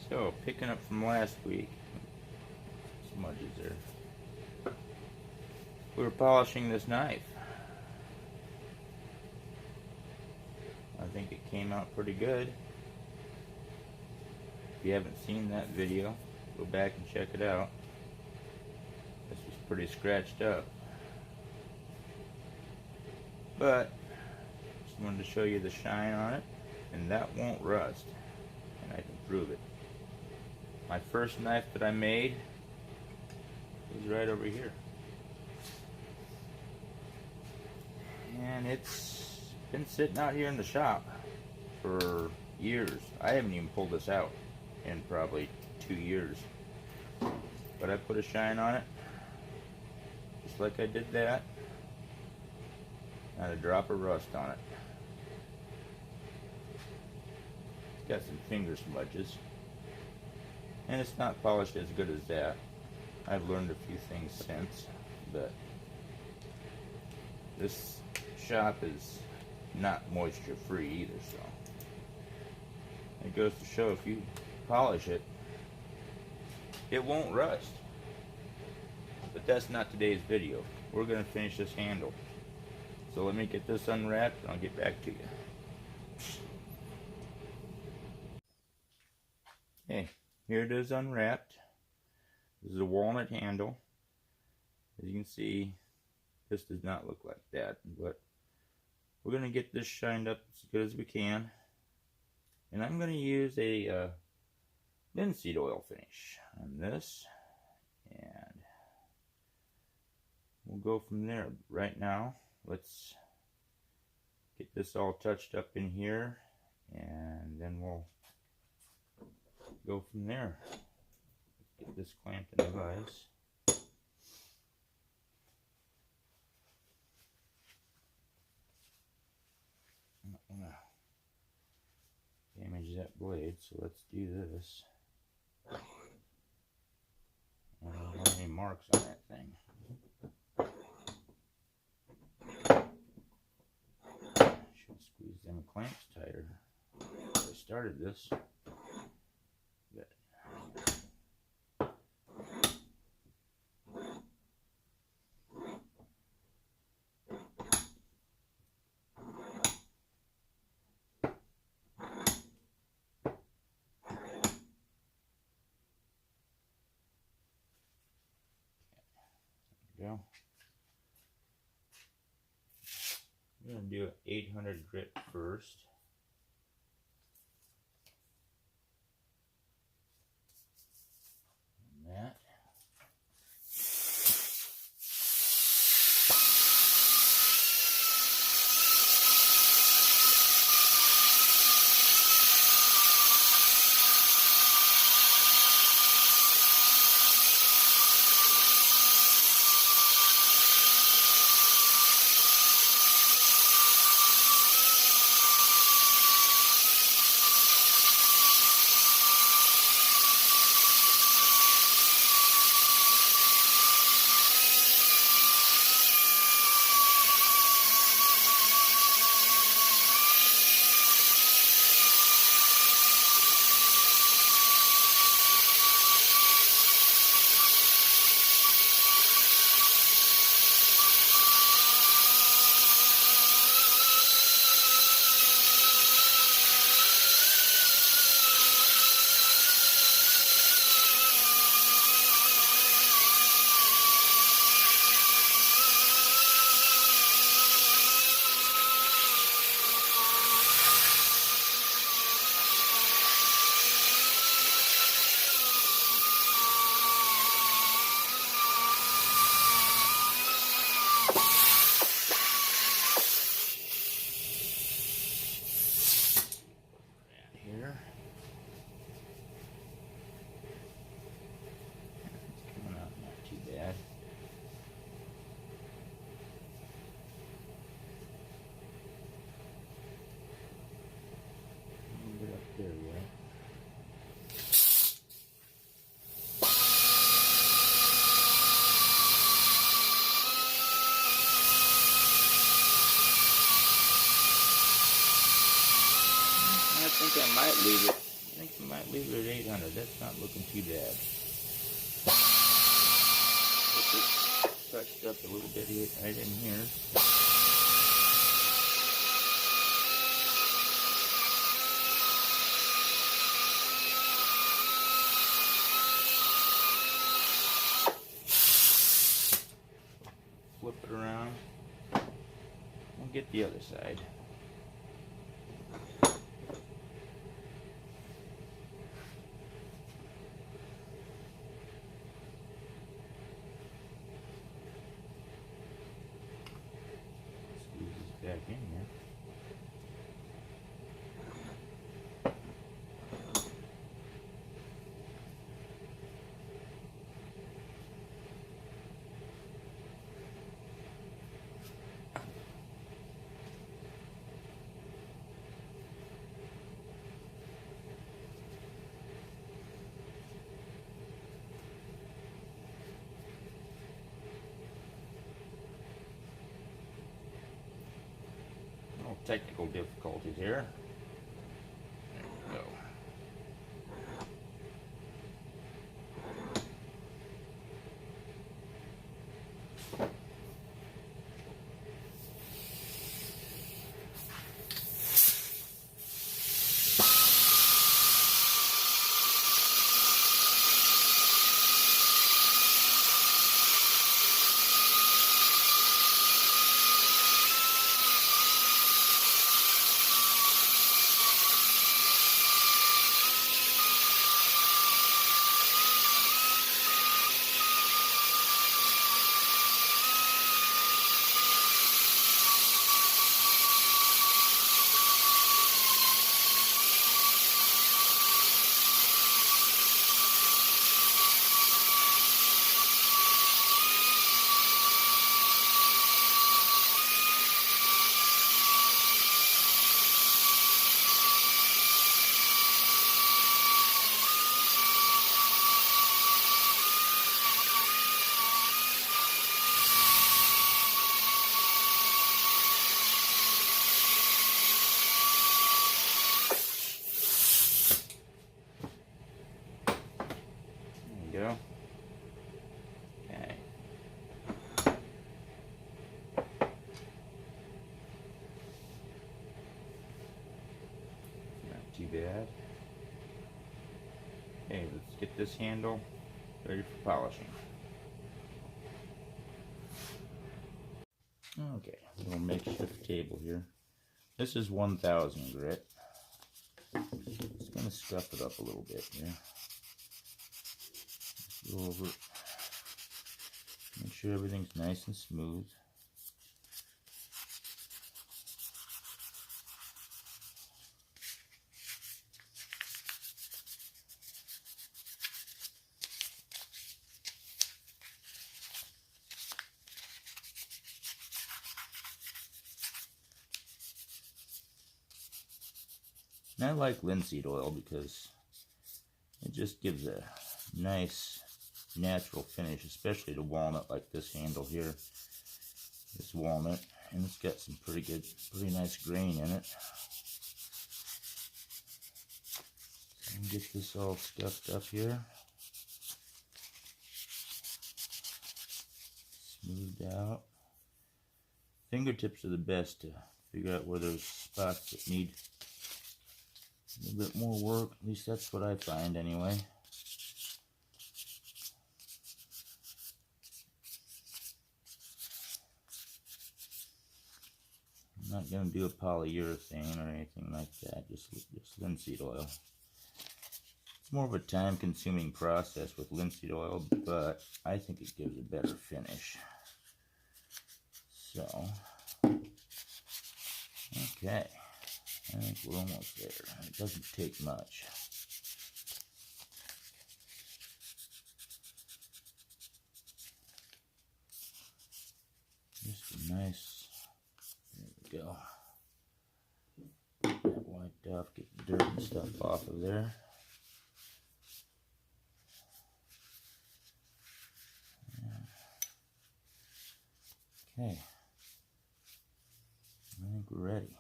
So, picking up from last week, smudges there. We were polishing this knife. I think it came out pretty good. If you haven't seen that video, go back and check it out. This was pretty scratched up. But, just wanted to show you the shine on it, and that won't rust. And I can prove it. My first knife that I made is right over here. And it's been sitting out here in the shop for years. I haven't even pulled this out in probably 2 years. But I put a shine on it, just like I did that. Not a drop of rust on it. It's got some finger smudges. And it's not polished as good as that. I've learned a few things since, but this shop is not moisture free either, so it goes to show if you polish it, it won't rust. But that's not today's video. We're going to finish this handle. So let me get this unwrapped and I'll get back to you. Okay, here it is unwrapped. This is a walnut handle. As you can see, this does not look like that, but we're going to get this shined up as good as we can. And I'm going to use a linseed oil finish on this, and we'll go from there. Right now, let's get this all touched up in here, and then we'll go from there. Let's get this clamped in the vise. I don't want to damage that blade, so let's do this. I don't have any marks on that thing. Should squeeze them clamps tighter. I started this. Good. Go. I'm going going to do an 800 grit first. And that. Here. It's coming out not too bad. A little bit up there yet. I think I might leave it. I think I might leave it at 800. That's not looking too bad. Get this touched up a little bit here, right in here. Flip it around and get the other side. Back in here. Technical difficulties here. There we go. Go. Okay. Not too bad. Okay, let's get this handle ready for polishing. Okay, little makeshift table here. This is 1000 grit. Just gonna scuff it up a little bit here. Just go over it. Make sure everything's nice and smooth. And I like linseed oil because it just gives a nice natural finish, especially to walnut like this handle here. This walnut, and it's got some pretty nice grain in it. And get this all scuffed up here. Smoothed out. Fingertips are the best to figure out where there's spots that need a little bit more work. At least that's what I find anyway. I'm not going to do a polyurethane or anything like that, just linseed oil. It's more of a time-consuming process with linseed oil, but I think it gives a better finish. So, okay, I think we're almost there. It doesn't take much. Just a nice, there we go. Get that wiped off, get the dirt and stuff off of there. Okay, I think we're ready.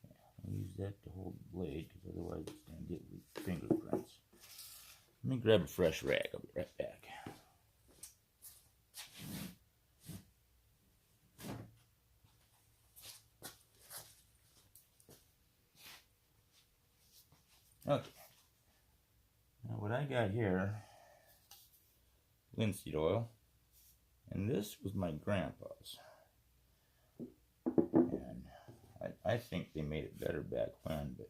Okay, I'll use that to hold the blade because otherwise it's going to get weak fingerprints. Let me grab a fresh rag. I'll be right back. Okay, now what I got here, linseed oil, and this was my grandpa's, and I think they made it better back when, but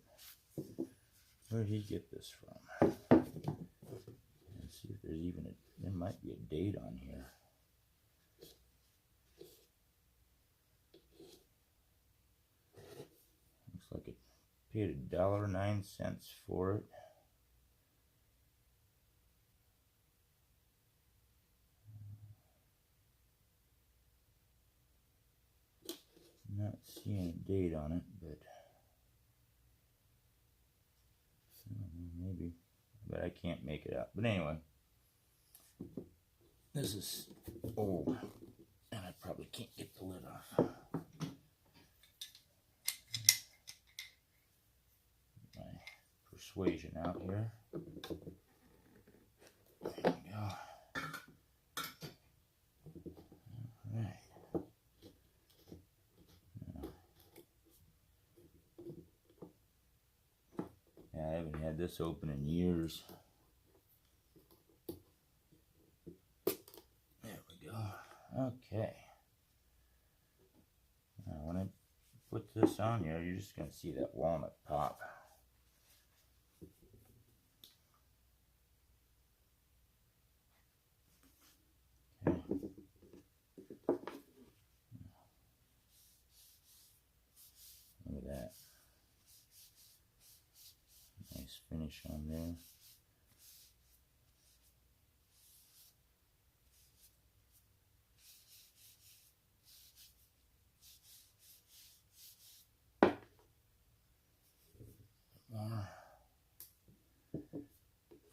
where did he get this from? Let's see if there's even there might be a date on here. Looks like it paid $1.09 for it. Not seeing a date on it, but maybe, but I can't make it out. But anyway, this is old, and I probably can't get the lid off. My persuasion out here. There we go. All right. Yeah, I haven't had this open in years. There we go. Okay. Now when I put this on here, you're just going to see that walnut pop. Okay. Look at that. Nice finish on there.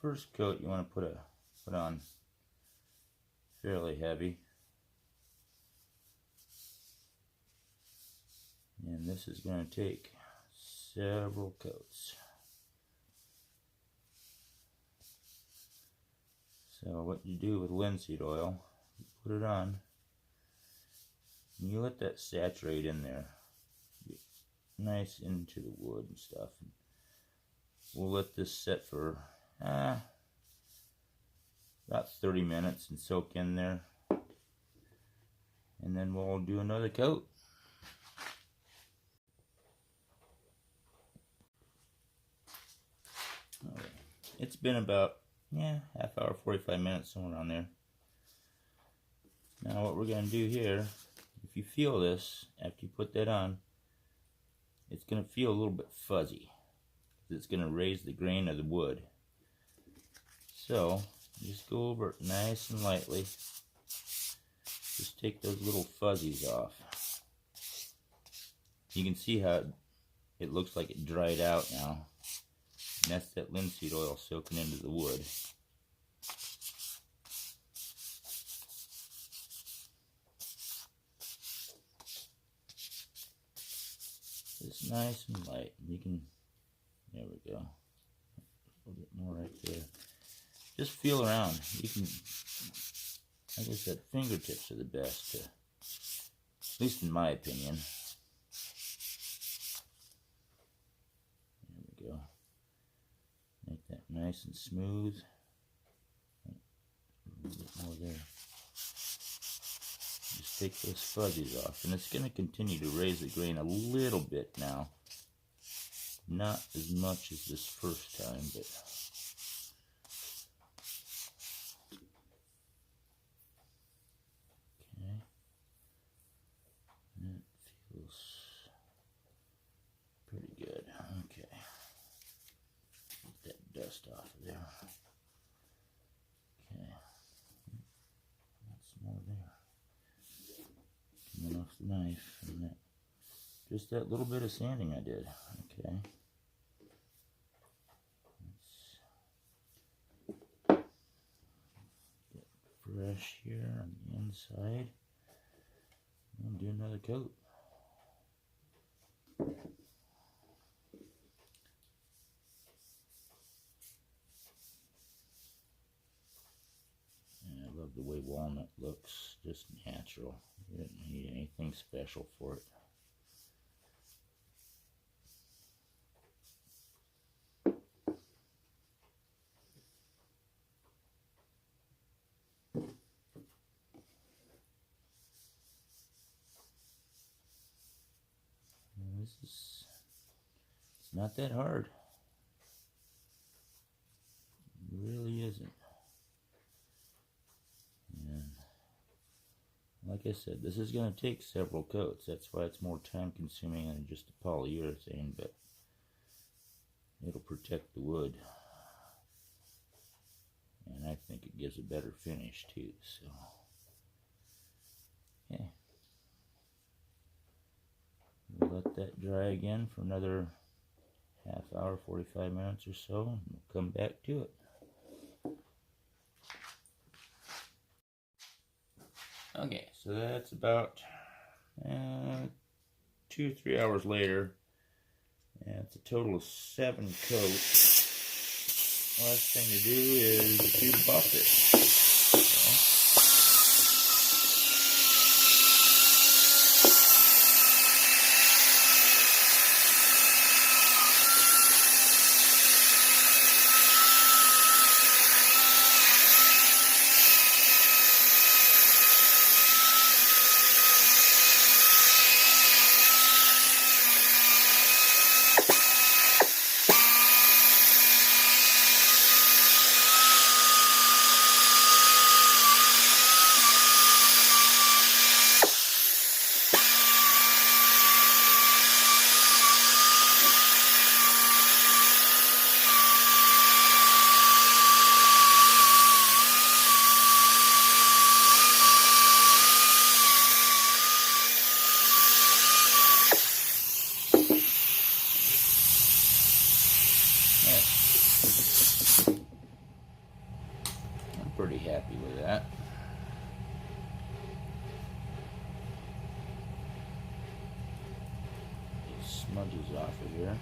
First coat you want to put on fairly heavy, and this is going to take several coats. So what you do with linseed oil, you put it on, and you let that saturate in there, get nice into the wood and stuff. We'll let this set for about 30 minutes and soak in there. and then we'll do another coat. Okay. It's been about half hour, 45 minutes, somewhere around there. Now what we're going to do here, if you feel this after you put that on, it's going to feel a little bit fuzzy. It's going to raise the grain of the wood. So just go over it nice and lightly. Just take those little fuzzies off. You can see how it looks like it dried out now. And that's that linseed oil soaking into the wood. It's nice and light. You can, there we go. A little bit more right there. Just feel around. You can, like I said, fingertips are the best, at least in my opinion. There we go. Make that nice and smooth. A little bit more there. Just take those fuzzies off, and it's going to continue to raise the grain a little bit now. Not as much as this first time, but okay. That feels pretty good. Okay. Get that dust off of there. Okay. That's more there. Coming off the knife, and that, just that little bit of sanding I did. Okay. Fresh here on the inside. And do another coat. And I love the way walnut looks, just natural. You don't need anything special for it. It's not that hard. It really isn't. And like I said, this is going to take several coats. That's why it's more time consuming than just a polyurethane, but it'll protect the wood. And I think it gives a better finish too, so yeah. We'll let that dry again for another half hour, 45 minutes or so, and we'll come back to it. Okay, so that's about 2 or 3 hours later, and it's a total of 7 coats. Last thing to do is to buff it. I'm pretty happy with that. These smudges off of here.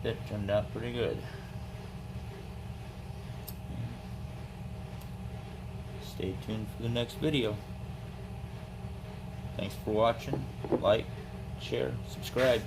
that turned out pretty good. Stay tuned for the next video. Thanks for watching. Like, share, subscribe.